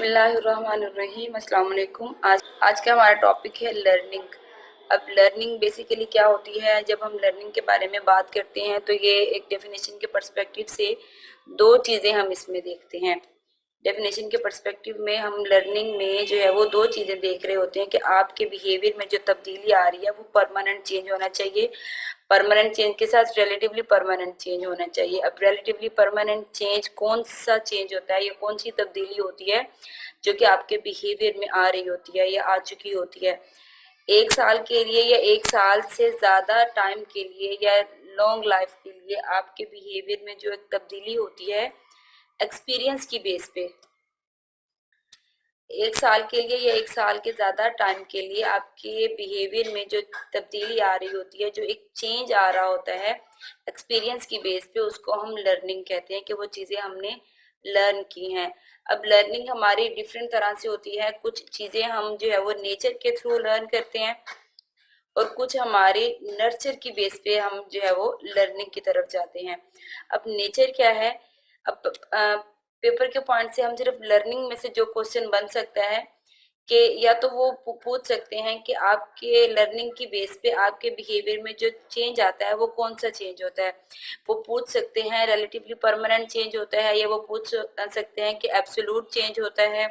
बिस्मिल्लाहिर्रहमानिर्रहीम। अस्सलाम वालेकुम। आज का हमारा टॉपिक है लर्निंग। अब लर्निंग बेसिकली क्या होती है? जब हम लर्निंग के बारे में बात करते हैं तो ये एक डेफिनेशन के पर्सपेक्टिव से दो चीज़ें हम इसमें देखते हैं। डेफिनेशन के पर्सपेक्टिव में हम लर्निंग में जो है वो दो चीज़ें देख रहे होते हैं कि आपके बिहेवियर में जो तब्दीली आ रही है वो परमानेंट चेंज होना चाहिए, परमानेंट चेंज के साथ रिलेटिवली परमानेंट चेंज होना चाहिए। अब रिलेटिवली परमानेंट चेंज कौन सा चेंज होता है, या कौन सी तब्दीली होती है जो कि आपके बिहेवियर में आ रही होती है या आ चुकी होती है? 1 साल के लिए या 1 साल से ज़्यादा टाइम के लिए या लॉन्ग लाइफ के लिए आपके बिहेवियर में जो एक तब्दीली होती है एक्सपीरियंस की बेस पे, 1 साल के लिए या 1 साल के ज़्यादा टाइम के लिए आपके बिहेवियर में जो तब्दीली आ रही होती है, जो एक चेंज आ रहा होता है एक्सपीरियंस की बेस पे, उसको हम लर्निंग कहते हैं कि वो चीज़ें हमने लर्न की हैं। अब लर्निंग हमारी डिफरेंट तरह से होती है। कुछ चीज़ें हम जो है वो नेचर के थ्रू लर्न करते हैं और कुछ हमारे नर्चर की बेस पे हम जो है वो लर्निंग की तरफ जाते हैं। अब नेचर क्या है? अब पेपर के पॉइंट से हम सिर्फ लर्निंग में से जो क्वेश्चन बन सकता है कि या तो वो पूछ सकते हैं कि आपके लर्निंग की बेस पे आपके बिहेवियर में जो चेंज आता है वो कौन सा चेंज होता है। वो पूछ सकते हैं रिलेटिवली परमानेंट चेंज होता है, या वो पूछ सकते हैं कि एब्सोल्यूट चेंज होता है,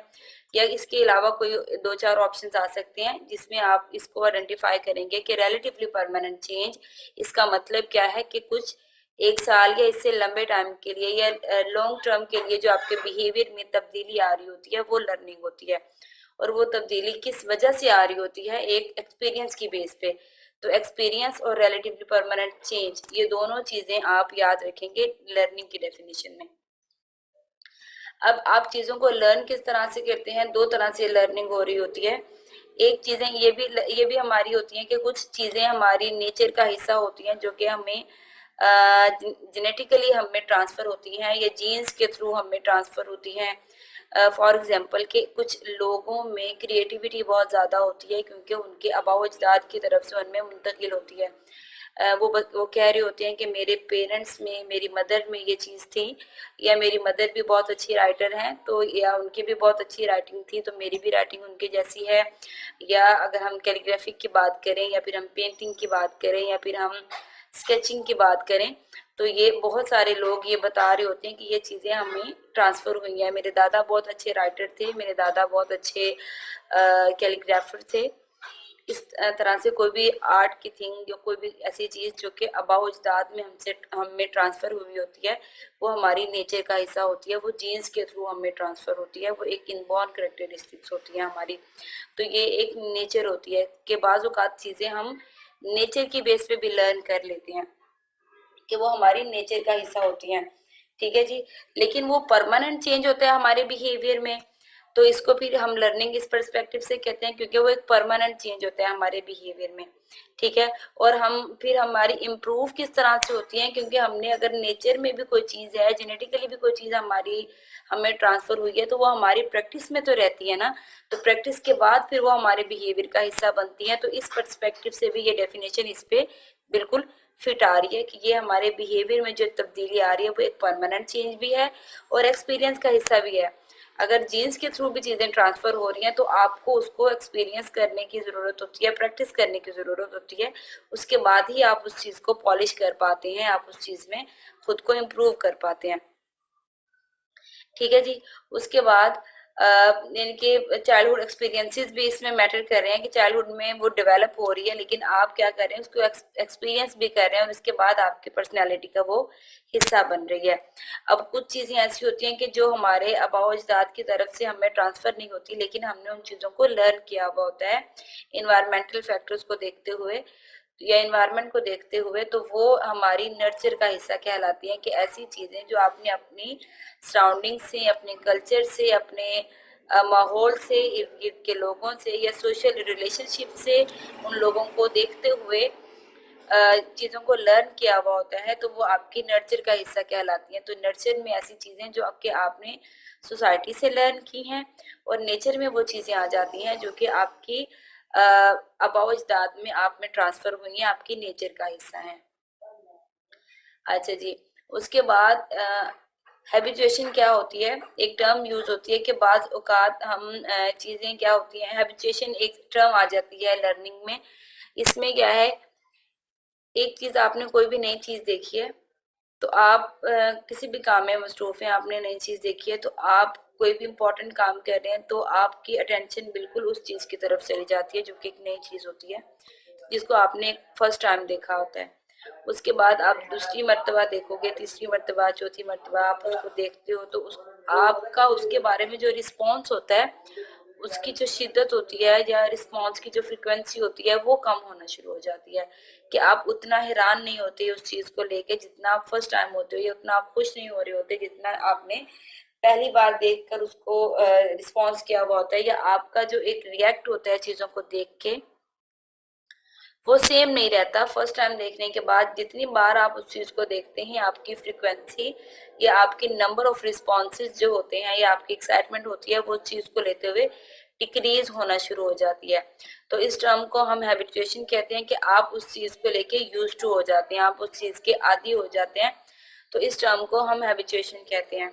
या इसके अलावा कोई दो चार ऑप्शंस आ सकते हैं जिसमें आप इसको आइडेंटिफाई करेंगे कि रिलेटिवली परमानेंट चेंज इसका मतलब क्या है कि कुछ 1 साल या इससे लंबे टाइम के लिए या लॉन्ग टर्म के लिए जो आपके बिहेवियर में तब्दीली आ रही होती है वो लर्निंग होती है। और वो तब्दीली किस वजह से आ रही होती है? एक एक्सपीरियंस की बेस पे। तो एक्सपीरियंस और रिलेटिवली परमानेंट चेंज, ये दोनों चीजें आप याद रखेंगे लर्निंग की डेफिनेशन में। अब आप चीज़ों को लर्न किस तरह से करते हैं? दो तरह से लर्निंग हो रही होती है। एक चीज़ें ये भी हमारी होती हैं कि कुछ चीज़ें हमारी नेचर का हिस्सा होती हैं जो कि हमें जेनेटिकली हमें ट्रांसफ़र होती हैं या जीन्स के थ्रू हमें ट्रांसफ़र होती हैं। फॉर एग्जांपल कि कुछ लोगों में क्रिएटिविटी बहुत ज़्यादा होती है क्योंकि उनके आबाओ अजदाद की तरफ से उनमें मुंतकिल होती है। वो कह रहे होते हैं कि मेरे पेरेंट्स में, मेरी मदर में ये चीज़ थी, या मेरी मदर भी बहुत अच्छी राइटर हैं तो, या उनकी भी बहुत अच्छी राइटिंग थी तो मेरी भी राइटिंग उनके जैसी है। या अगर हम कैलीग्राफी की बात करें, या फिर हम पेंटिंग की बात करें, या फिर हम स्केचिंग की बात करें, तो ये बहुत सारे लोग ये बता रहे होते हैं कि ये चीज़ें हमें ट्रांसफ़र हुई हैं। मेरे दादा बहुत अच्छे राइटर थे, मेरे दादा बहुत अच्छे कैलीग्राफर थे। इस तरह से कोई भी आर्ट की थिंग या कोई भी ऐसी चीज़ जो कि आबाओ अजदाद में हमें ट्रांसफ़र हुई होती है, वो हमारी नेचर का हिस्सा होती है, वो जीन्स के थ्रू हमें ट्रांसफ़र होती है, वो एक इनबॉर्न करेक्टरिस्टिक्स होती है हमारी। तो ये एक नेचर होती है कि बाज़ औक़ात चीज़ें हम नेचर की बेस पे भी लर्न कर लेते हैं कि वो हमारी नेचर का हिस्सा होती हैं। ठीक है जी। लेकिन वो परमानेंट चेंज होता है हमारे बिहेवियर में, तो इसको फिर हम लर्निंग इस पर्सपेक्टिव से कहते हैं क्योंकि वो एक परमानेंट चेंज होता है हमारे बिहेवियर में। ठीक है। और हम फिर हमारी इम्प्रूव किस तरह से होती है? क्योंकि हमने अगर नेचर में भी कोई चीज़ है, जेनेटिकली भी कोई चीज़ हमारी हमें ट्रांसफ़र हुई है, तो वो हमारी प्रैक्टिस में तो रहती है ना। तो प्रैक्टिस के बाद फिर वो हमारे बिहेवियर का हिस्सा बनती है। तो इस पर्सपेक्टिव से भी ये डेफिनेशन इस पे बिल्कुल फिट आ रही है कि ये हमारे बिहेवियर में जो तब्दीली आ रही है वो एक परमानेंट चेंज भी है और एक्सपीरियंस का हिस्सा भी है। अगर जीन्स के थ्रू भी चीज़ें ट्रांसफ़र हो रही हैं तो आपको उसको एक्सपीरियंस करने की ज़रूरत होती है, प्रैक्टिस करने की ज़रूरत होती है। उसके बाद ही आप उस चीज़ को पॉलिश कर पाते हैं, आप उस चीज़ में खुद को इम्प्रूव कर पाते हैं। ठीक है जी। उसके बाद यानी कि चाइल्डहुड एक्सपीरियंसेस भी इसमें मैटर कर रहे हैं कि चाइल्डहुड में वो डेवलप हो रही है, लेकिन आप क्या कर रहे हैं, उसको एक्सपीरियंस भी कर रहे हैं और उसके बाद आपकी पर्सनैलिटी का वो हिस्सा बन रही है। अब कुछ चीज़ें ऐसी होती हैं कि जो हमारे आबाओ अजदाद की तरफ से हमें ट्रांसफ़र नहीं होती, लेकिन हमने उन चीज़ों को लर्न किया हुआ होता है इन्वायरमेंटल फैक्टर्स को देखते हुए या इन्वायरमेंट को देखते हुए। तो वो हमारी नर्चर का हिस्सा कहलाती हैं कि ऐसी चीज़ें जो आपने अपनी सराउंडिंग से, अपने कल्चर से, अपने माहौल से, इर्द गिर्द के लोगों से या सोशल रिलेशनशिप से उन लोगों को देखते हुए चीज़ों को लर्न किया हुआ होता है, तो वो आपकी नर्चर का हिस्सा कहलाती हैं। तो नर्चर में ऐसी चीज़ें जो आपके आपने सोसाइटी से लर्न की हैं, और नेचर में वो चीज़ें आ जाती हैं जो कि आपकी आबाओ अजदाद में आप में ट्रांसफ़र हुई हैं, आपकी नेचर का हिस्सा हैं। अच्छा जी। उसके बाद हैबिचुएशन क्या होती है, एक टर्म यूज होती है कि बाज औकात हम चीजें क्या होती हैं, हैबिचुएशन एक टर्म आ जाती है लर्निंग में। इसमें क्या है, एक चीज आपने कोई भी नई चीज देखी है तो आप किसी भी काम में मसरूफ हैं, आपने नई चीज देखी है तो आप कोई भी इम्पोर्टेंट काम कर रहे हैं तो आपकी अटेंशन बिल्कुल उस चीज की तरफ चली जाती है जो कि एक नई चीज होती है जिसको आपने फर्स्ट टाइम देखा होता है। उसके बाद आप दूसरी मर्तबा देखोगे, तीसरी मर्तबा, चौथी मर्तबा आप उसको देखते हो तो उस आपका उसके बारे में जो रिस्पॉन्स होता है, उसकी जो शिद्दत होती है या रिस्पॉन्स की जो फ्रिक्वेंसी होती है वो कम होना शुरू हो जाती है, कि आप उतना हैरान नहीं होते उस चीज को लेके जितना आप फर्स्ट टाइम होते हो, या उतना आप खुश नहीं हो रहे होते जितना आपने पहली बार देखकर उसको रिस्पॉन्स किया हुआ होता है, या आपका जो एक रिएक्ट होता है चीजों को देख के वो सेम नहीं रहता। फर्स्ट टाइम देखने के बाद जितनी बार आप उस चीज को देखते हैं, आपकी फ्रीक्वेंसी या आपके नंबर ऑफ रिस्पॉन्सेज जो होते हैं या आपकी एक्साइटमेंट होती है वो चीज को लेते हुए डिक्रीज होना शुरू हो जाती है। तो इस टर्म को हम हैबिचुएशन कहते हैं, कि आप उस चीज को लेके यूज टू हो जाते हैं, आप उस चीज के आदी हो जाते हैं, तो इस टर्म को हम हैबिचुएशन कहते हैं।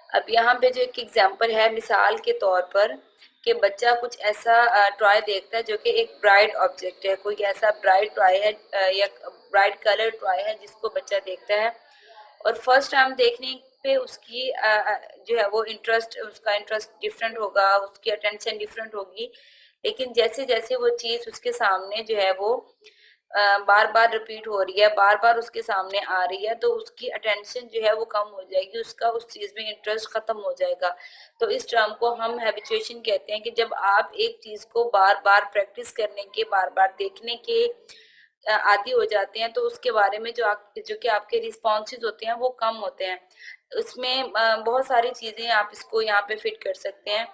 अब यहाँ पे जो एक एग्जांपल है मिसाल के तौर पर, कि बच्चा कुछ ऐसा टॉय देखता है जो कि एक ब्राइट ऑब्जेक्ट है, कोई ऐसा ब्राइट टॉय है या ब्राइट कलर टॉय है जिसको बच्चा देखता है, और फर्स्ट टाइम देखने पे उसकी जो है वो इंटरेस्ट, उसका इंटरेस्ट डिफरेंट होगा, उसकी अटेंशन डिफरेंट होगी। लेकिन जैसे जैसे वो चीज उसके सामने जो है वो बार बार रिपीट हो रही है, बार बार उसके सामने आ रही है, तो उसकी अटेंशन जो है वो कम हो जाएगी, उसका उस चीज में इंटरेस्ट खत्म हो जाएगा। तो इस टर्म को हम हैबिचुएशन कहते हैं, कि जब आप एक चीज को बार बार प्रैक्टिस करने के, बार बार देखने के आदी हो जाते हैं तो उसके बारे में जो कि आपके रिस्पॉन्सेज होते हैं वो कम होते हैं। उसमें बहुत सारी चीजें आप इसको यहाँ पे फिट कर सकते हैं।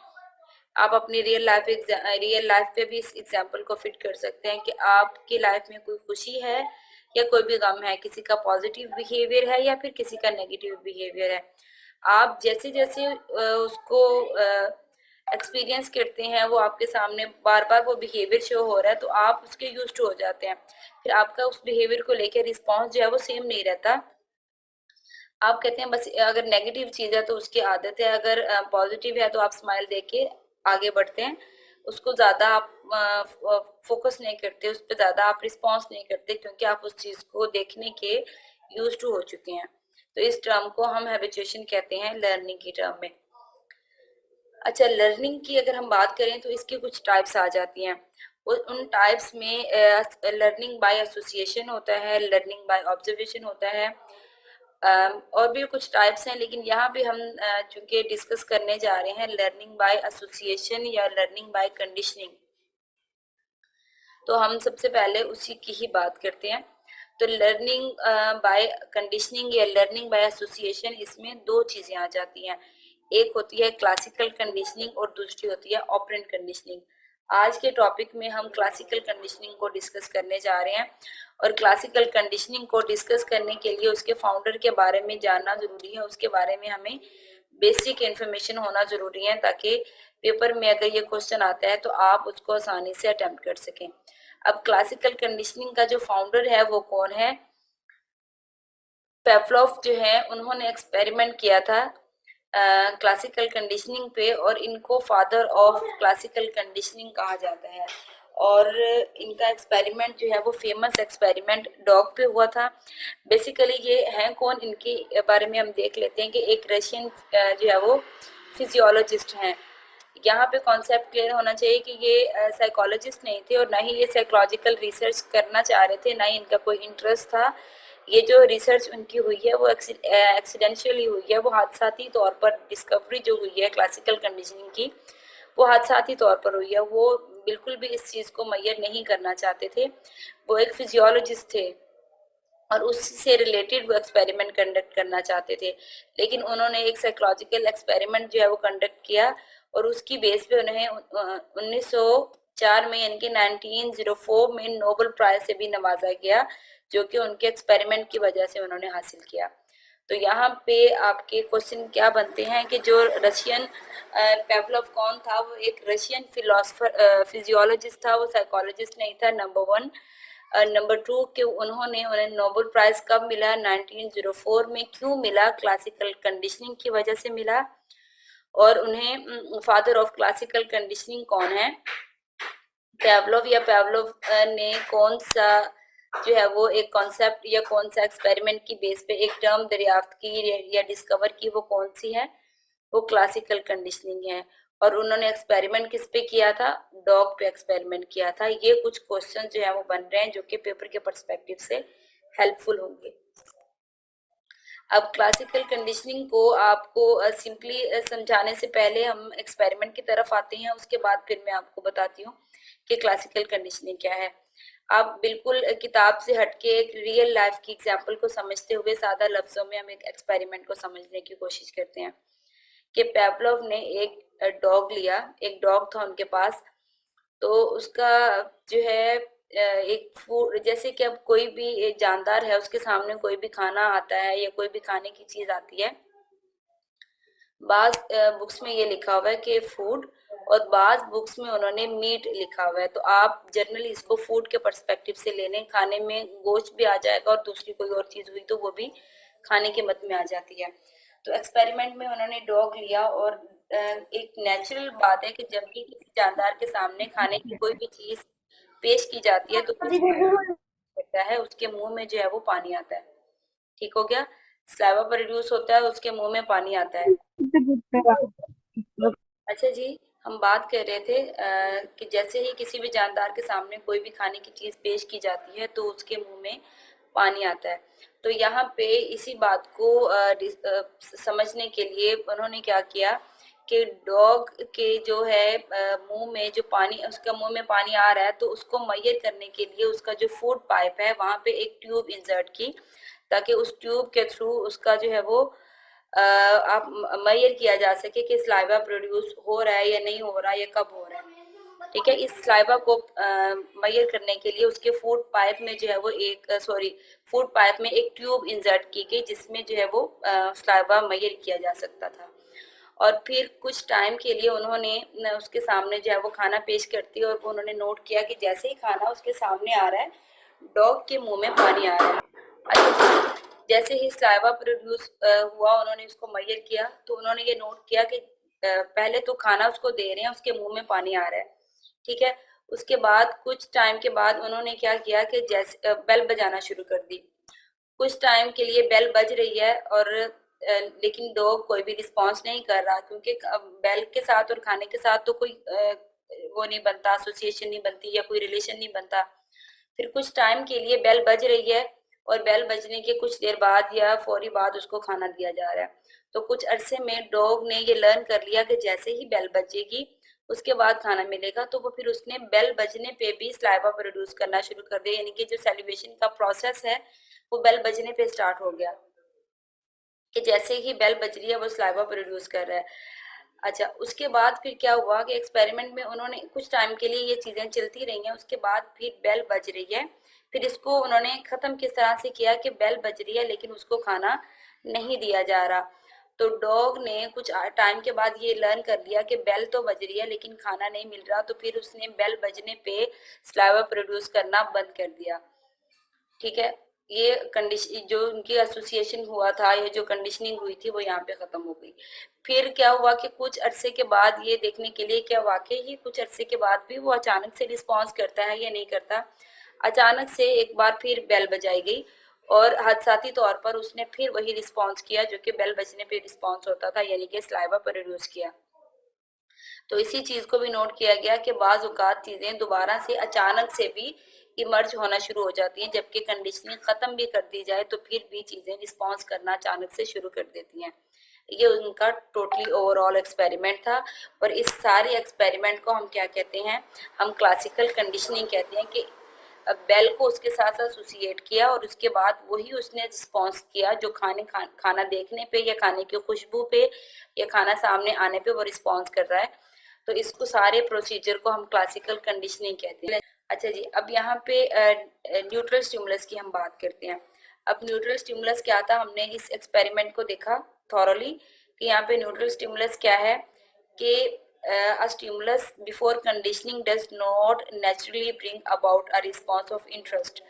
आप अपनी रियल लाइफ पे भी इस एग्जाम्पल को फिट कर सकते हैं, कि आपकी लाइफ में कोई खुशी है या कोई भी गम है, किसी का पॉजिटिव बिहेवियर है या फिर किसी का नेगेटिव बिहेवियर है, आप जैसे जैसे उसको एक्सपीरियंस करते हैं, वो आपके सामने बार बार वो बिहेवियर शो हो रहा है तो आप उसके यूज टू हो जाते हैं। फिर आपका उस बिहेवियर को लेकर रिस्पॉन्स जो है वो सेम नहीं रहता। आप कहते हैं बस अगर नेगेटिव चीज है तो उसकी आदत है, अगर पॉजिटिव है तो आप स्माइल देख के आगे बढ़ते हैं, उसको ज्यादा आप फोकस नहीं करते, उस पर ज्यादा आप रिस्पॉन्स नहीं करते, क्योंकि आप उस चीज को देखने के यूज टू हो चुके हैं। तो इस टर्म को हम हैबिचुएशन कहते हैं लर्निंग की टर्म में। अच्छा, लर्निंग की अगर हम बात करें तो इसकी कुछ टाइप्स आ जाती हैं। उन टाइप्स में लर्निंग बाय एसोसिएशन होता है, लर्निंग बाय ऑब्जर्वेशन होता है, और भी कुछ टाइप्स हैं, लेकिन यहाँ पे हम चूंकि डिस्कस करने जा रहे हैं लर्निंग बाय एसोसिएशन या लर्निंग बाय कंडीशनिंग, तो हम सबसे पहले उसी की ही बात करते हैं। तो लर्निंग बाय कंडीशनिंग या लर्निंग बाय एसोसिएशन, इसमें दो चीजें आ जाती हैं, एक होती है क्लासिकल कंडीशनिंग और दूसरी होती है ऑपरेंट कंडीशनिंग। आज के टॉपिक में हम क्लासिकल कंडीशनिंग को डिस्कस करने जा रहे हैं, और क्लासिकल कंडीशनिंग को डिस्कस करने के लिए उसके फाउंडर के बारे में जानना जरूरी है, उसके बारे में हमें बेसिक इन्फॉर्मेशन होना जरूरी है, ताकि पेपर में अगर ये क्वेश्चन आता है तो आप उसको आसानी से अटेम्प्ट कर सकें। अब क्लासिकल कंडीशनिंग का जो फाउंडर है वो कौन है? पेवलोव जो है, उन्होंने एक्सपेरिमेंट किया था क्लासिकल कंडीशनिंग पे, और इनको फादर ऑफ क्लासिकल कंडीशनिंग कहा जाता है। और इनका एक्सपेरिमेंट जो है वो फेमस एक्सपेरिमेंट डॉग पे हुआ था। बेसिकली ये हैं कौन, इनके बारे में हम देख लेते हैं, कि एक रशियन जो है वो फिजियोलॉजिस्ट हैं। यहाँ पे कॉन्सेप्ट क्लियर होना चाहिए कि ये साइकोलॉजिस्ट नहीं थे, और ना ही ये साइकोलॉजिकल रिसर्च करना चाह रहे थे, ना ही इनका कोई इंटरेस्ट था। ये जो रिसर्च उनकी हुई है वो एक्सीडेंशियली हुई है, वो हादसाती तौर पर डिस्कवरी जो हुई है क्लासिकल कंडीशनिंग की, वो हादसाती तौर पर हुई है। वो बिल्कुल भी इस चीज़ को मैयर नहीं करना चाहते थे, वो एक फिजियोलॉजिस्ट थे और उससे रिलेटेड वो एक्सपेरिमेंट कंडक्ट करना चाहते थे, लेकिन उन्होंने एक साइकोलॉजिकल एक्सपेरिमेंट जो है वो कंडक्ट किया, और उसकी बेस पे उन्हें 1904 में यानी कि 1904 में नोबेल प्राइज से भी नवाजा गया, जो कि उनके एक्सपेरिमेंट की वजह से उन्होंने हासिल किया। तो यहाँ पे आपके क्वेश्चन क्या बनते हैं, कि जो रशियन पेवलोव कौन था? वो एक रशियन फिलोसफर फिजियोलॉजिस्ट था, वो साइकोलॉजिस्ट नहीं था, नंबर वन। नंबर 2 कि उन्हें नोबेल प्राइज कब मिला, 1904 में। क्यों मिला? क्लासिकल कंडीशनिंग की वजह से मिला। और उन्हें फादर ऑफ क्लासिकल कंडीशनिंग कौन है? पैवलोव। या पैवलोव ने कौन सा जो है वो एक कॉन्सेप्ट या कौन सा एक्सपेरिमेंट की बेस पे एक टर्म दरियाफ्त की या डिस्कवर की, वो कौन सी है? वो क्लासिकल कंडीशनिंग है। और उन्होंने एक्सपेरिमेंट किस पे किया था? डॉग पे एक्सपेरिमेंट किया था। ये कुछ क्वेश्चन जो है वो बन रहे हैं जो कि पेपर के पर्सपेक्टिव से हेल्पफुल होंगे। अब क्लासिकल कंडीशनिंग को आपको सिंपली समझाने से पहले हम एक्सपेरिमेंट की तरफ आते हैं, उसके बाद फिर मैं आपको बताती हूँ कि क्लासिकल कंडीशनिंग क्या है। आप बिल्कुल किताब से हटके एक रियल लाइफ की एग्जांपल को समझते हुए सादा लफ्जों में हम एक एक्सपेरिमेंट को समझने की कोशिश करते हैं कि पेवलोव ने एक डॉग लिया। एक डॉग था उनके पास। तो उसका जो है एक फूड, जैसे कि अब कोई भी एक जानदार है, उसके सामने कोई भी खाना आता है या कोई भी खाने की चीज आती है, बाज बुक्स में ये लिखा हुआ है कि फूड, और बाज बुक्स में उन्होंने मीट लिखा हुआ है। तो आप जनरली इसको फूड के पर्सपेक्टिव से ले लें। खाने में गोश्त भी आ जाएगा और दूसरी कोई और चीज हुई तो वो भी खाने के मत में आ जाती है। तो एक्सपेरिमेंट में उन्होंने डॉग लिया, और एक नेचुरल बात है कि जब भी किसी जानदार के सामने खाने की कोई भी चीज पेश की जाती है तो करता है, उसके मुंह में जो है वो पानी आता है। ठीक हो गया? स्लाइवा प्रोड्यूस होता है, उसके मुंह में पानी आता है। अच्छा जी, हम बात कर रहे थे कि जैसे ही किसी भी जानदार के सामने कोई भी खाने की चीज पेश की जाती है तो उसके मुंह में पानी आता है। तो यहाँ पे इसी बात को समझने के लिए उन्होंने क्या किया कि डॉग के जो है मुंह में जो पानी, उसका मुंह में पानी आ रहा है, तो उसको मेजर करने के लिए उसका जो फूड पाइप है वहां पे एक ट्यूब इंसर्ट की, ताकि उस ट्यूब के थ्रू उसका जो है वो आप मेजर किया जा सके कि स्लाइवा प्रोड्यूस हो रहा है या नहीं हो रहा है, या कब हो रहा है। ठीक है? इस स्लाइवा को मेजर करने के लिए उसके फूड पाइप में जो है वो एक फूड पाइप में एक ट्यूब इंसर्ट की गई, जिसमें जो है वो स्लाइवा मेजर किया जा सकता था। और फिर कुछ टाइम के लिए उन्होंने उसके सामने जो है वो खाना पेश करती है, और वो उन्होंने नोट किया कि जैसे ही खाना उसके सामने आ रहा है, डॉग के मुंह में पानी आ रहा है। अच्छा, जैसे ही स्लाइवा प्रोड्यूस हुआ, उन्होंने उसको मेजर किया, तो उन्होंने ये नोट किया कि पहले तो खाना उसको दे रहे हैं, उसके मुंह में पानी आ रहा है। ठीक है? उसके बाद कुछ टाइम के बाद उन्होंने क्या किया कि जैसे बेल बजाना शुरू कर दी। कुछ टाइम के लिए बेल बज रही है, और लेकिन डॉग कोई भी रिस्पॉन्स नहीं कर रहा, क्योंकि बेल के साथ और खाने के साथ तो कोई वो नहीं बनता, एसोसिएशन नहीं बनती या कोई रिलेशन नहीं बनता। फिर कुछ टाइम के लिए बेल बज रही है, और बेल बजने के कुछ देर बाद या फौरी बाद उसको खाना दिया जा रहा है। तो कुछ अरसे में डॉग ने ये लर्न कर लिया कि जैसे ही बेल बजेगी उसके बाद खाना मिलेगा, तो वो फिर उसने बेल बजने पे भी स्लाइवा प्रोड्यूस करना शुरू कर दिया, यानी कि जो सेलिब्रेशन का प्रोसेस है वो बेल बजने पे स्टार्ट हो गया, कि जैसे ही बेल बज रही है वो स्लाइवा प्रोड्यूस कर रहा है। अच्छा, उसके बाद फिर क्या हुआ कि एक्सपेरिमेंट में उन्होंने कुछ टाइम के लिए ये चीजें चलती रही हैं, उसके बाद फिर बेल बज रही है। फिर इसको उन्होंने खत्म किस तरह से किया कि बेल बज रही है लेकिन उसको खाना नहीं दिया जा रहा। तो डॉग ने कुछ टाइम के बाद ये लर्न कर लिया कि बेल तो बज रही है लेकिन खाना नहीं मिल रहा, तो फिर उसने बेल बजने पे स्लाइवा प्रोड्यूस करना बंद कर दिया। ठीक है? ये कंडीशन जो उनकी एसोसिएशन हुआ था, ये जो कंडीशनिंग हुई थी, वो यहाँ पे खत्म हो गई। फिर क्या हुआ कि कुछ अरसे के बाद ये देखने के लिए क्या वाकई ही कुछ अरसे के बाद भी वो अचानक से रिस्पॉन्स करता है या नहीं करता। अचानक से एक बार फिर बेल बजाई गई, और हादसाती तौर पर उसने फिर वही रिस्पॉन्स किया जो कि बेल बजने पे रिस्पॉन्स होता था, यानी कि स्लाइवा प्रोड्यूस किया। तो इसी चीज को भी नोट किया गया कि बाज औकात चीजें दोबारा से अचानक से भी इमर्ज होना शुरू हो जाती हैं, जबकि कंडीशनिंग खत्म भी कर दी जाए तो फिर भी चीजें रिस्पॉन्स करना अचानक से शुरू कर देती हैं। ये उनका टोटली ओवरऑल एक्सपेरिमेंट था। और इस सारे एक्सपेरिमेंट को हम क्या कहते हैं? हम क्लासिकल कंडीशनिंग कहते हैं कि बेल को उसके साथ एसोसिएट किया, और उसके बाद वही उसने रिस्पॉन्स किया जो खाना देखने पे या खाने की खुशबू पे या खाना सामने आने पे वो रिस्पॉन्स कर रहा है। तो इसको सारे प्रोसीजर को हम क्लासिकल कंडीशनिंग कहते हैं। अच्छा जी, अब यहाँ पे न्यूट्रल स्टिमुलस की हम बात करते हैं। अब न्यूट्रल स्टिमुलस क्या था, हमने इस एक्सपेरिमेंट को देखा थॉरली कि यहाँ पे न्यूट्रल स्टिमुलस क्या है कि a stimulus before conditioning does not naturally bring about a response of interest.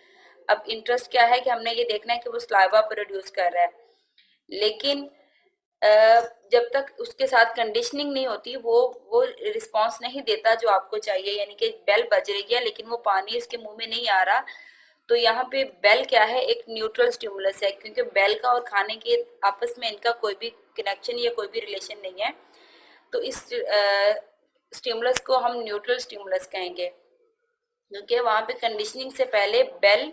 अब इंटरेस्ट क्या है कि हमने ये देखना है कि वो स्लाइवा प्रोड्यूस कर रहा है, लेकिन जब तक उसके साथ कंडीशनिंग नहीं होती वो रिस्पांस नहीं देता जो आपको चाहिए, यानी कि बेल बज रही है लेकिन वो पानी इसके मुंह में नहीं आ रहा। तो यहाँ पे बेल क्या है, एक न्यूट्रल स्टिमुलस है, क्योंकि बेल का और खाने के आपस में इनका कोई भी कनेक्शन या कोई भी रिलेशन नहीं है। तो इस स्टिमुलस को हम न्यूट्रल स्टिमुलस कहेंगे, क्योंकि वहां पे कंडीशनिंग से पहले bell,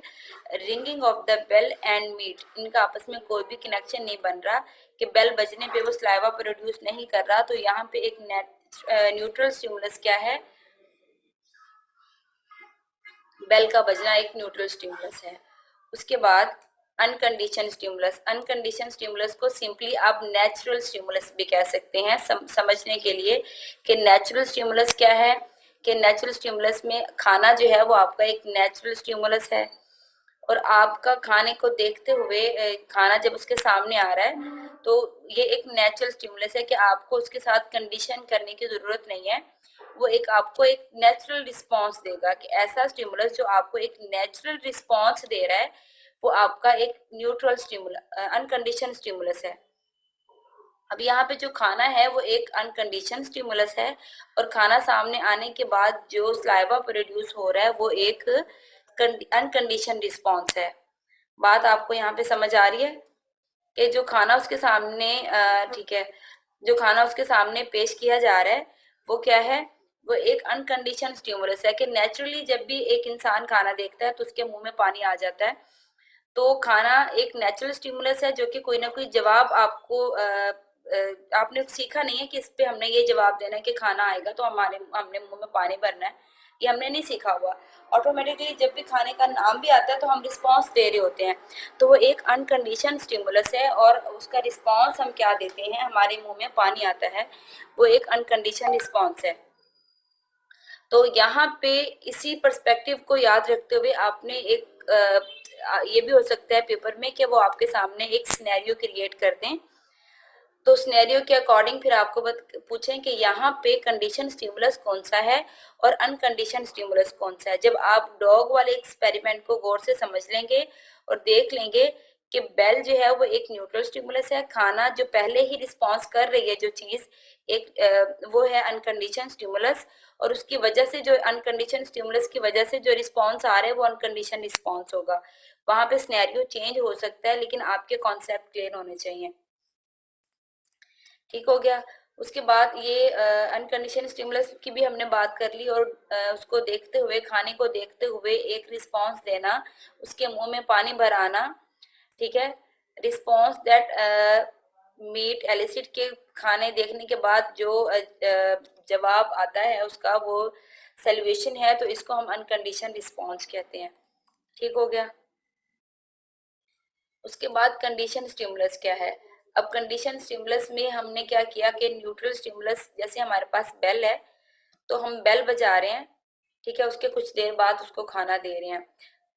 ringing of the bell and meat, इनका आपस में कोई भी कनेक्शन नहीं बन रहा कि बेल बजने पे वो स्लाइवा प्रोड्यूस नहीं कर रहा। तो यहाँ पे एक न्यूट्रल स्टिमुलस क्या है, बेल का बजना एक न्यूट्रल स्टिमुलस है। उसके बाद अनकंडीशन स्टिमुलस, अनकंडीशन स्टिमुलस को सिंपली आप नेचुरल स्टिमुलस भी कह सकते हैं समझने के लिए कि नेचुरल स्टिमुलस क्या है, कि नेचुरल स्टिमुलस में खाना जो है वो आपका एक नेचुरल स्टिमुलस है, और आपका खाने को देखते हुए खाना जब उसके सामने आ रहा है तो ये एक नेचुरल स्टिमुलस है कि आपको उसके साथ कंडीशन करने की जरूरत नहीं है। वो एक आपको एक नेचुरल रिस्पॉन्स देगा, कि ऐसा स्टिमुलस जो आपको एक नेचुरल रिस्पॉन्स दे रहा है वो आपका एक न्यूट्रल स्टिमुलस, अनकंडीशन स्टिमुलस है। अब यहाँ पे जो खाना है वो एक अनकंडीशन स्टिमुलस है, और खाना सामने आने के बाद जो स्लाइवा प्रोड्यूस हो रहा है वो एक अनकंडीशन रिस्पॉन्स है। बात आपको यहाँ पे समझ आ रही है कि जो खाना उसके सामने ठीक है, जो खाना उसके सामने पेश किया जा रहा है वो क्या है, वो एक अनकंडीशन स्टिमुलस है, कि नेचुरली जब भी एक इंसान खाना देखता है तो उसके मुंह में पानी आ जाता है। तो खाना एक नेचुरल स्टिमुलस है जो कि कोई ना कोई जवाब आपको आपने सीखा नहीं है कि इस पे हमने ये जवाब देना है कि खाना आएगा तो हमने मुंह में पानी भरना है, ये हमने नहीं सीखा हुआ। ऑटोमेटिकली जब भी खाने का नाम भी आता है तो हम रिस्पांस दे रहे होते हैं। तो वो एक अनकंडीशन स्टिमुलस है, और उसका रिस्पांस हम क्या देते हैं, हमारे मुंह में पानी आता है, वो एक अनकंडीशन रिस्पांस है। तो यहाँ पे इसी पर्सपेक्टिव को याद रखते हुए आपने एक ये भी हो सकता है पेपर में कि वो आपके सामने एक सिनेरियो क्रिएट कर दें। तो सिनेरियो के अकॉर्डिंग फिर आपको पूछें कि यहाँ पे कंडीशन स्टिमुलस कौन सा है और अनकंडीशन स्टिमुलस कौन सा है। जब आप डॉग वाले एक्सपेरिमेंट को गौर से समझ लेंगे और देख लेंगे कि बेल जो है वो एक न्यूट्रल स्टिमुलस है, खाना जो पहले ही रिस्पॉन्स कर रही है जो चीज एक वो है अनकंडीशन स्टिमुलस, और उसकी वजह से जो अनकंडीशन स्टिमुलस की वजह से जो रिस्पॉन्स आ रहा है वो अनकंडीशन रिस्पॉन्स होगा। वहां पे सिनेरियो चेंज हो सकता है, लेकिन आपके कॉन्सेप्ट क्लियर होने चाहिए। ठीक हो गया। उसके बाद ये अनकंडीशन स्टिमुलस की भी हमने बात कर ली, और उसको देखते हुए, खाने को देखते हुए एक रिस्पॉन्स देना, उसके मुंह में पानी भर आना, ठीक है। रिस्पॉन्स दैट मीट एलिसिड, के खाने देखने के बाद जो जवाब आता है उसका वो सैल्यूएशन है, तो इसको हम अनकंडीशन रिस्पॉन्स कहते हैं। ठीक हो गया। उसके बाद कंडीशन स्टिमुलस क्या है। अब कंडीशन स्टिमुलस में हमने क्या किया कि न्यूट्रल स्टिमुलस, जैसे हमारे पास बेल है तो हम बेल बजा रहे हैं, ठीक है, उसके कुछ देर बाद उसको खाना दे रहे हैं।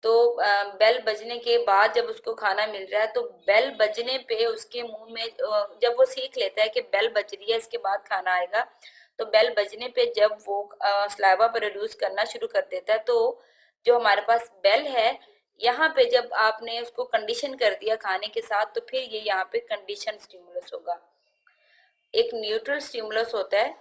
तो बेल बजने के बाद जब उसको खाना मिल रहा है तो बेल बजने पे उसके मुंह में जब वो सीख लेता है कि बेल बज रही है इसके बाद खाना आएगा, तो बेल बजने पे जब वो स्लाइवा प्रोड्यूस करना शुरू कर देता है, तो जो हमारे पास बेल है, यहाँ पे जब आपने उसको कंडीशन कर दिया खाने के साथ तो फिर ये यहाँ पे कंडीशन स्टिमुलस होगा। एक न्यूट्रल स्टिमुलस होता है,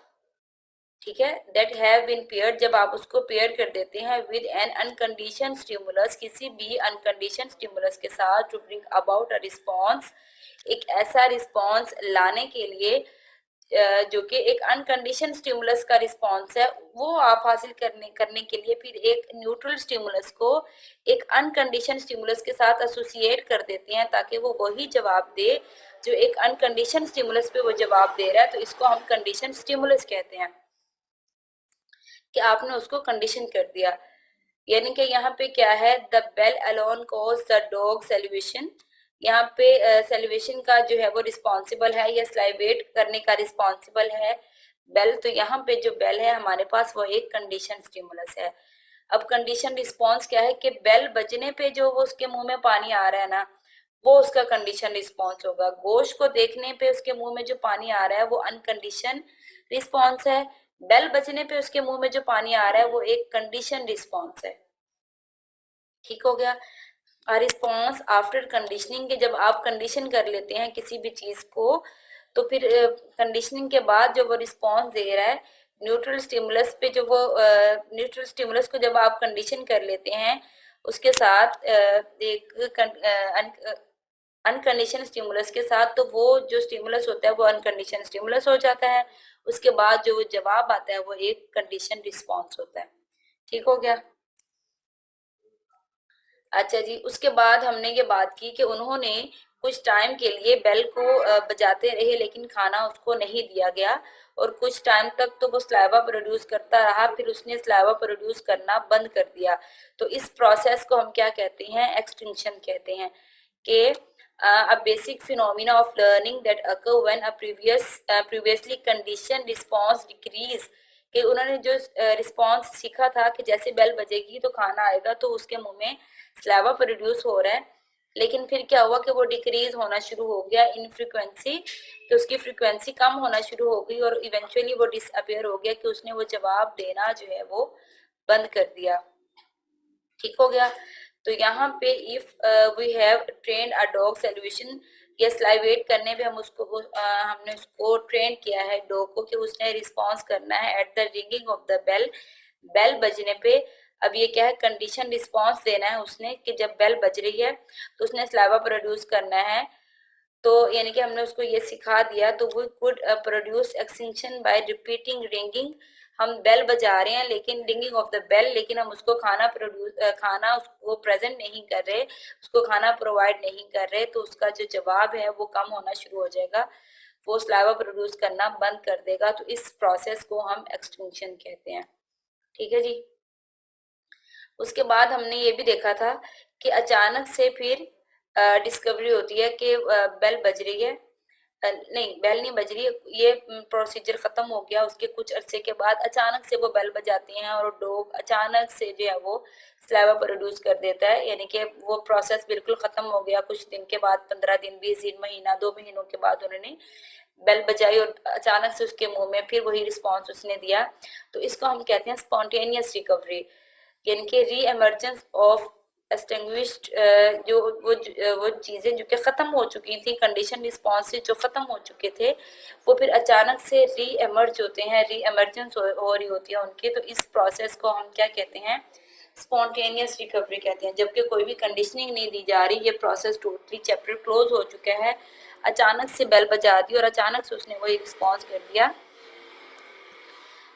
ठीक है, दैट हैव बीन पेयर्ड, जब आप उसको पेयर कर देते हैं विद एन अनकंडीशन स्टिमुलस, किसी भी अनकंडीशन स्टिमुलस के साथ, to bring about a response, एक ऐसा रिस्पॉन्स लाने के लिए जो कि एक अनकंडीशन स्टिमुलस का रिस्पॉन्स है, वो आप हासिल करने करने के लिए फिर एक न्यूट्रल स्टिमुलस को एक अनकंडीशन स्टिमुलस के साथ एसोसिएट कर देते हैं, ताकि वो वही जवाब दे जो एक अनकंडीशन स्टिमुलस पे वो जवाब दे रहा है। तो इसको हम कंडीशन स्टिमुलस कहते हैं, कि आपने उसको कंडीशन कर दिया। यानी कि यहाँ पे क्या है, the bell alone cause the dog solution, यहाँ पे सेल्यूशन का जो है वो रिस्पॉन्सिबल है, या स्लाइवेट करने का रिस्पॉन्सिबल है बेल। तो यहाँ पे जो बेल है हमारे पास वो एक कंडीशन स्टिमुलस है। अब कंडीशन रिस्पॉन्स क्या है कि बेल बजने पे जो वो उसके मुंह में पानी आ रहा है ना, वो उसका कंडीशन रिस्पॉन्स होगा। गोश्त को देखने पे उसके मुंह में जो पानी आ रहा है वो अनकंडीशन रिस्पॉन्स है। बेल बजने पे उसके मुंह में जो पानी आ रहा है वो एक कंडीशन रिस्पॉन्स है। ठीक हो गया। रिस्पॉन्स आफ्टर कंडीशनिंग के, जब आप कंडीशन कर लेते हैं किसी भी चीज को, तो फिर कंडीशनिंग के बाद जो वो रिस्पॉन्स दे रहा है न्यूट्रल स्टिमुलस पे, जो वो न्यूट्रल स्टिमुलस को जब आप कंडीशन कर लेते हैं उसके साथ एक अनकंडीशन स्टिमुलस के साथ, तो वो जो स्टिमुलस होता है वो अनकंडीशन स्टिमुलस हो जाता है। उसके बाद जो जवाब आता है वो एक कंडीशन रिस्पॉन्स होता है। ठीक हो गया। अच्छा जी, उसके बाद हमने ये बात की कि उन्होंने कुछ टाइम के लिए बेल को बजाते रहे लेकिन खाना उसको नहीं दिया गया, और कुछ टाइम तक तो वो स्लाइवा प्रोड्यूस करता रहा, फिर उसने स्लाइवा प्रोड्यूस करना बंद कर दिया। तो इस प्रोसेस को हम क्या कहते हैं? एक्सटिंक्शन कहते हैं। कि a basic phenomena of learning that occur when a previously conditioned response decrease, कि उन्होंने जो रिस्पॉन्स सीखा था कि जैसे बेल बजेगी तो खाना आएगा, तो उसके मुंह में स्लावा प्रोड्यूस हो रहा है, लेकिन फिर क्या हुआ कि वो डिक्रीज होना शुरू हो गया इन फ्रीक्वेंसी, कि उसकी फ्रीक्वेंसी कम होना शुरू हो गई, और इवेंचुअली वो डिसअपियर हो गया, कि उसने वो जवाब देना जो है वो बंद कर दिया। ठीक हो गया। तो यहाँ पे if we have train a dog solution, ये स्लाइवेट करने पे हमने उसको ट्रेन किया है डॉग को, कि उसने रिस्पॉन्स करना है at the ringing of the bell, bell बजने पे। अब ये क्या है? कंडीशन रिस्पॉन्स देना है उसने, कि जब बेल बज रही है तो उसने स्लाइवा प्रोड्यूस करना है। तो यानी कि हमने उसको ये सिखा दिया, तो we could produce extinction by repeating ringing. हम बेल बजा रहे हैं लेकिन रिंगिंग ऑफ द बेल, लेकिन हम उसको खाना उसको प्रेजेंट नहीं कर रहे, उसको खाना प्रोवाइड नहीं कर रहे, तो उसका जो जवाब है वो कम होना शुरू हो जाएगा, वो स्लाइवा प्रोड्यूस करना बंद कर देगा। तो इस प्रोसेस को हम एक्सटिंक्शन कहते हैं। ठीक है जी। उसके बाद हमने ये भी देखा था कि अचानक से फिर डिस्कवरी होती है कि बेल बज रही है, नहीं बेल नहीं बज रही है, ये प्रोसीजर खत्म हो गया, उसके कुछ अरसे के बाद अचानक से वो बेल बजाती हैं और डॉग अचानक से जो है वो स्लाइवा प्रोड्यूस कर देता है, यानी कि वो प्रोसेस बिल्कुल खत्म हो गया। कुछ दिन के बाद, 15 दिन, 20 दिन, महीना, 2 महीनों के बाद उन्होंने बेल बजाई और अचानक से उसके मुंह में फिर वही रिस्पॉन्स उसने दिया। तो इसको हम कहते हैं स्पॉन्टेनियस रिकवरी, यानी कि री एमर्जेंस ऑफ एक्सटिंग्विश्ड, जो वो चीजें जो कि खत्म हो चुकी थी, कंडीशन रिस्पॉन्स से जो खत्म हो चुके थे, वो फिर अचानक से री एमर्ज होते हैं, री एमर्जेंस हो रही होती है उनकी। तो इस प्रोसेस को हम क्या कहते हैं? स्पॉन्टेनियस रिकवरी कहते हैं। जबकि कोई भी कंडीशनिंग नहीं दी जा रही, ये प्रोसेस टोटली चैप्टर क्लोज हो चुका है, अचानक से बेल बजा दी और अचानक से उसने वही रिस्पॉन्स कर दिया,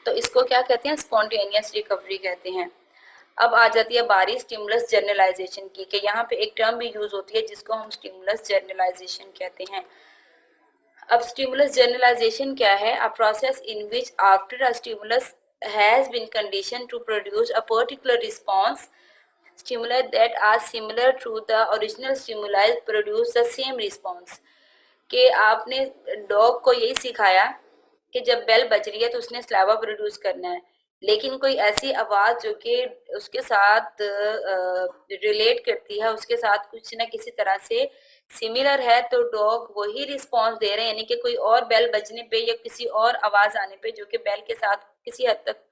तो इसको क्या कहते हैं? स्पॉन्टेनियस रिकवरी कहते हैं। अब आ जाती है बारी स्टिमुलस जर्नलाइजेशन की, कि यहाँ पे एक टर्म भी यूज होती है जिसको हम स्टिमुलस जर्नलाइजेशन कहते हैं। अब स्टिमुलस जर्नलाइजेशन क्या है? A process in which after a stimulus has been condition to produce a particular response, stimuli that are similar to the original stimuli produce the same response। कि आपने dog को यही सिखाया कि जब बेल बज रही है तो उसने स्लावा प्रोड्यूस करना है, लेकिन कोई ऐसी आवाज जो कि उसके साथ रिलेट करती है, उसके साथ कुछ ना किसी तरह से सिमिलर है, तो डॉग वही रिस्पॉन्स दे रहे हैं, यानी कि कोई और बेल बजने पे या किसी और आवाज आने पे जो कि बेल के साथ किसी हद तक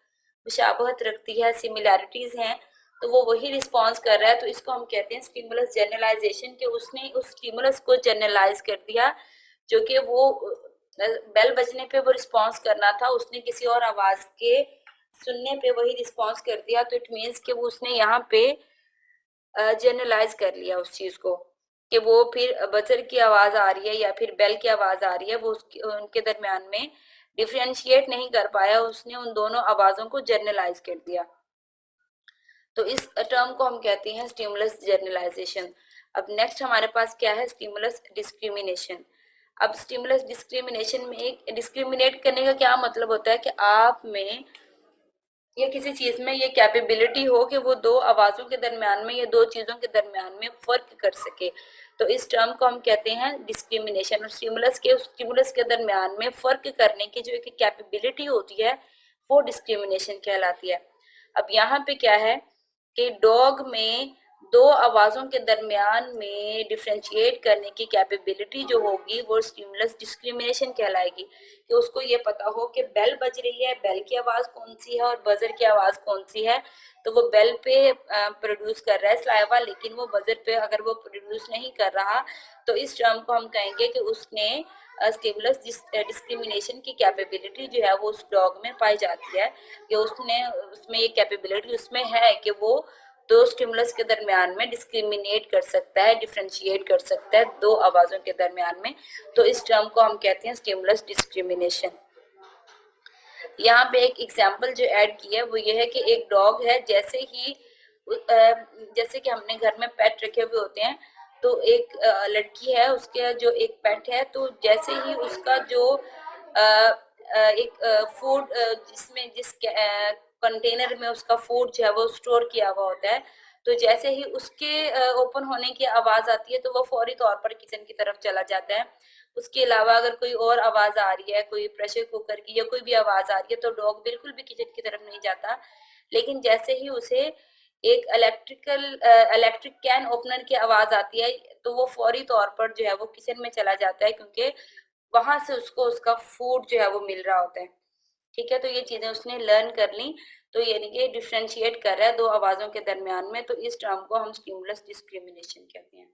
मुशाबहत रखती है, सिमिलैरिटीज हैं, तो वो वही रिस्पॉन्स कर रहा है। तो इसको हम कहते हैं स्टिमुलस जनरलाइजेशन, कि उसने उस स्टिमुलस को जनरलाइज कर दिया, जो कि वो बेल बजने पे वो रिस्पॉन्स करना था, उसने किसी और आवाज के सुनने पे वही रिस्पॉन्स कर दिया। तो इट मीन्स कि वो उसने यहाँ पे जनरलाइज कर लिया उस चीज को, कि वो फिर बजर की आवाज आ रही है या फिर बेल की आवाज आ रही है, वो उनके दरमियान में डिफ्रेंशिएट नहीं कर पाया, उसने उन दोनों आवाजों को जनरलाइज कर दिया। तो इस टर्म को हम कहते हैं स्टिमुलस जनरलाइजेशन। अब नेक्स्ट हमारे पास क्या है? Stimulus discrimination. अब स्टिमुलस डिस्क्रिमिनेशन में एक डिस्क्रिमिनेट करने का क्या मतलब होता है? कि आप में या किसी चीज में ये कैपेबिलिटी हो कि वो दो आवाजों के दरमियान में या दो चीजों के दरमियान में फर्क कर सके, तो इस टर्म को हम कहते हैं डिस्क्रिमिनेशन। और स्टिमुलस के दरमियान में फर्क करने की जो एक कैपेबिलिटी होती है वो डिस्क्रिमिनेशन कहलाती है। अब यहाँ पे क्या है कि डॉग में दो आवाज़ों के दरमियान में डिफ्रेंशिएट करने की कैपेबिलिटी जो होगी वो स्टिमुलस डिस्क्रिमिनेशन कहलाएगी, कि उसको ये पता हो कि बेल बज रही है, बेल की आवाज़ कौन सी है और बजर की आवाज़ कौन सी है। तो वो बेल पे प्रोड्यूस कर रहा है सलाइवा, लेकिन वो बजर पे अगर वो प्रोड्यूस नहीं कर रहा, तो इस टर्म को हम कहेंगे कि उसने स्टिमुलस डिस्क्रिमिनेशन की कैपेबिलिटी जो है वो उस डॉग में पाई जाती है, कि उसने उसमें ये कैपेबिलिटी उसमें है कि वो दो स्टिमुलस के दरमियान में डिस्क्रिमिनेट कर सकता है, डिफ्रेंशिएट कर सकता है दो आवाज़ों के दरमियान में। तो इस टर्म को हम कहते हैं स्टिमुलस डिस्क्रिमिनेशन। यहाँ पे एक एग्जाम्पल जो ऐड की है वो ये है कि एक डॉग है, जैसे कि हमने घर में पेट रखे हुए होते हैं, तो एक लड़की है, उसके जो एक पेट है, तो जैसे ही उसका जो एक फूड जिस कंटेनर में उसका फूड जो है वो स्टोर किया हुआ होता है, तो जैसे ही उसके ओपन होने की आवाज आती है तो वो फौरी तौर पर किचन की तरफ चला जाता है। उसके अलावा अगर कोई और आवाज आ रही है, कोई प्रेशर कुकर की या कोई भी आवाज आ रही है, तो डॉग बिल्कुल भी किचन की तरफ नहीं जाता। लेकिन जैसे ही उसे एक इलेक्ट्रिक कैन ओपनर की आवाज आती है, तो वो फौरी तौर पर जो है वो किचन में चला जाता है, क्योंकि वहां से उसको उसका फूड जो है वो मिल रहा होता है। ठीक है, तो ये चीजें उसने लर्न कर ली। तो यानी कि डिफ्रेंशिएट कर रहा है दो आवाजों के दरमियान में, तो इस टर्म को हम स्टिमुलस डिस्क्रिमिनेशन कहते हैं।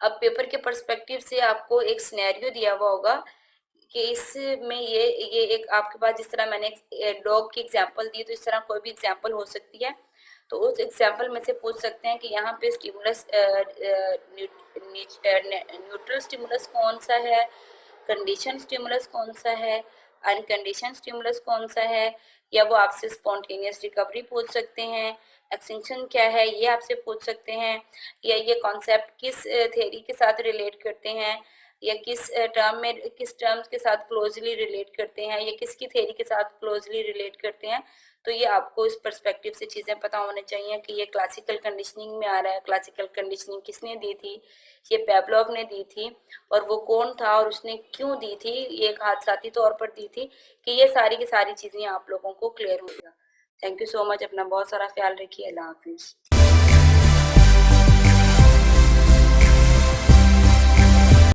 अब पेपर के पर्सपेक्टिव से आपको एक सिनेरियो दिया हुआ होगा कि इसमें ये एक आपके पास, जिस तरह मैंने डॉग की एग्जांपल दी, तो इस तरह कोई भी एग्जांपल हो सकती है। तो उस एग्जांपल में से पूछ सकते हैं कि यहाँ पे स्टिमुलस न्यूट्रल स्टिमुलस कौन सा है, कंडीशन स्टिमुलस कौन सा है, अनकंडीशन स्टिमुलस कौन सा है, या वो आपसे स्पॉन्टेनियस रिकवरी पूछ सकते हैं, एक्सटिंक्शन क्या है ये आपसे पूछ सकते हैं, या ये कॉन्सेप्ट किस थ्योरी के साथ रिलेट करते हैं, या किस टर्म्स के साथ क्लोजली रिलेट करते हैं, या किसकी थ्योरी के साथ क्लोजली रिलेट करते हैं। तो ये आपको इस पर्सपेक्टिव से चीज़ें पता होनी चाहिए कि ये क्लासिकल कंडीशनिंग में आ रहा है, क्लासिकल कंडीशनिंग किसने दी थी, ये पेवलोव ने दी थी, और वो कौन था और उसने क्यों दी थी, ये एक हादसाती तौर पर दी थी, कि ये सारी की सारी चीज़ें आप लोगों को क्लियर हो गया। थैंक यू सो मच, अपना बहुत सारा ख्याल रखिए। अल्लाह हाफिज़।